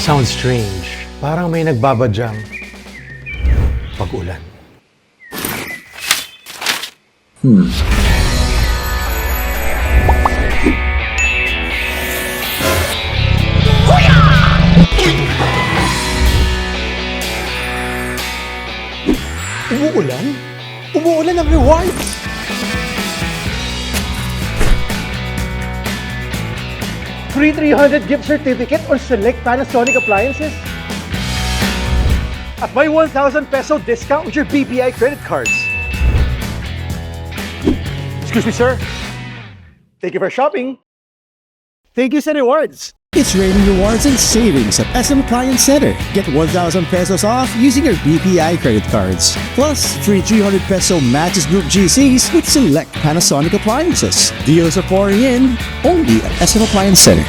sounds strange. Parang may nagbabadyang pag-ulan. Umuulan? Umuulan ng rewards! Free 300 gift certificate on select Panasonic appliances? At may 1,000 peso discount with your BPI credit cards. Excuse me, sir. Thank you for shopping. Thank you sa rewards. It's raining rewards and savings at SM Appliance Center. Get 1,000 pesos off using your BPI credit cards. Plus, free 300 peso matches group GCs with select Panasonic appliances. Deals are pouring in only at SM Appliance Center.